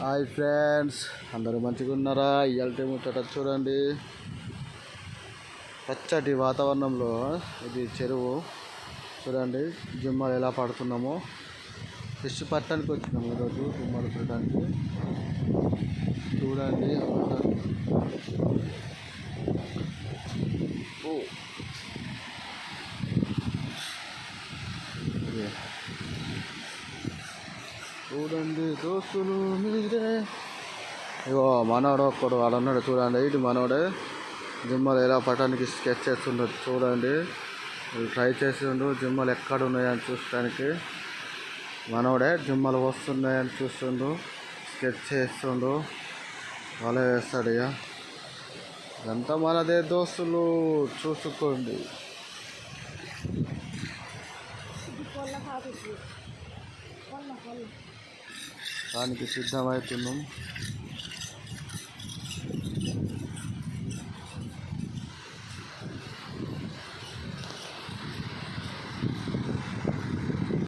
Hi friends, అందరూ మంచిగా ఉన్నారా? ఇవాళ ముచ్చట చూడండి. పచ్చటి వాతావరణంలో ఇది చెరువు చూడండి. జిమ్మలు ఎలా పడుతున్నామో ఫిష్ పట్టడానికి వచ్చినాము ఈరోజు. జిమ్మలు చూడడానికి చూడండి. చూడండి దోస్తులు మీరే. ఇగో మనోడు ఒక్కడు వాడు ఉన్నాడు చూడండి. ఇటు మనోడే జిమ్మలు ఎలా పట్టడానికి స్కెచ్ చేస్తుండడు చూడండి. ట్రై చేస్తుండు జిమ్మలు ఎక్కడ ఉన్నాయని చూడటానికి. మనోడే జిమ్మలు వస్తున్నాయని చూస్తుండు, స్కెచ్ చేస్తుండు. వాళ్ళే వేస్తాడు. ఇక ఇదంతా మనదే దోస్తులు, చూసుకోండి. దానికి సిద్ధమవుతున్నాం.